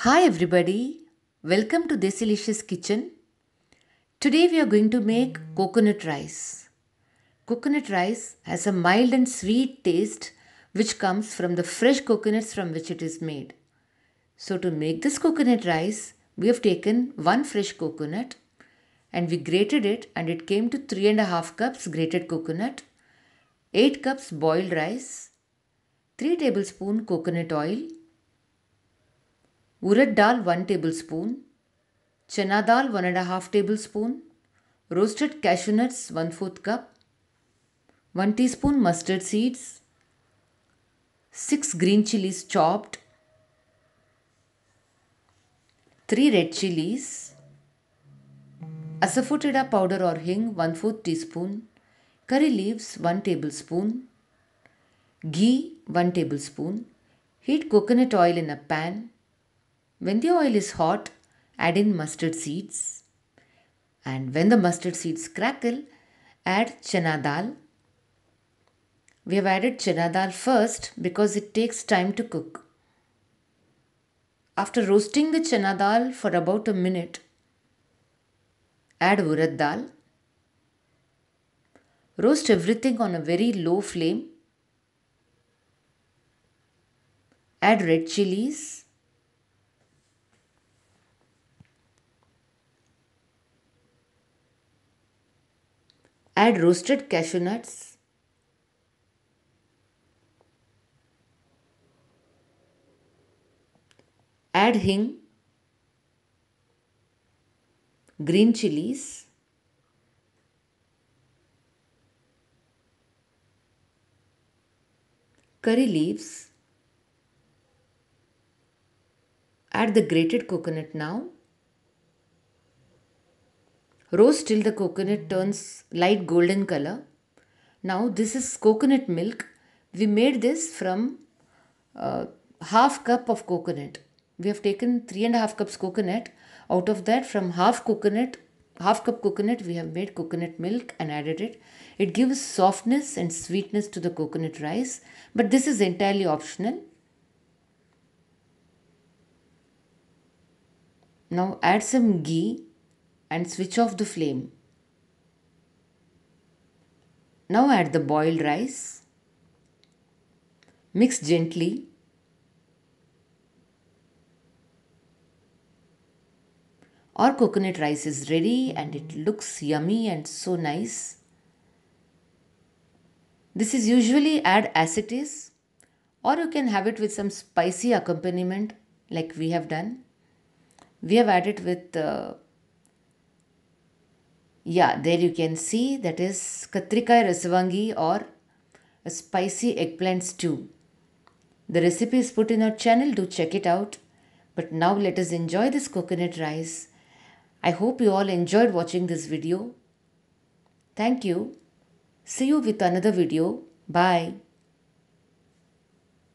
Hi everybody, welcome to Desilicious Kitchen. Today we are going to make coconut rice. Coconut rice has a mild and sweet taste which comes from the fresh coconuts from which it is made. So to make this coconut rice, we have taken one fresh coconut and we grated it and it came to 3.5 cups grated coconut, 8 cups boiled rice, 3 tablespoon coconut oil, urad dal 1 tablespoon, chana dal 1.5 tablespoon, roasted cashew nuts 1/4 cup, 1 teaspoon mustard seeds, 6 green chilies chopped, 3 red chilies, asafoetida powder or hing 1/4 teaspoon, curry leaves 1 tablespoon, ghee 1 tablespoon. Heat coconut oil in a pan. When the oil is hot, add in mustard seeds. And when the mustard seeds crackle, add chana dal. We have added chana dal first because it takes time to cook. After roasting the chana dal for about a minute, add urad dal. Roast everything on a very low flame. Add red chilies. Add roasted cashew nuts. Add hing, green chilies, curry leaves. Add the grated coconut now. Roast till the coconut turns light golden color. Now this is coconut milk. We made this from half cup of coconut. We have taken 3.5 cups coconut. Out of that, from half cup coconut, we have made coconut milk and added it. It gives softness and sweetness to the coconut rice, but this is entirely optional. Now add some ghee and switch off the flame. Now add the boiled rice. Mix gently. Our coconut rice is ready and it looks yummy and so nice. This is usually add as it is, or you can have it with some spicy accompaniment like we have done. We have added with there you can see that is katrikai rasavangi or a spicy eggplant stew. The recipe is put in our channel, do check it out. But now let us enjoy this coconut rice. I hope you all enjoyed watching this video. Thank you. See you with another video. Bye.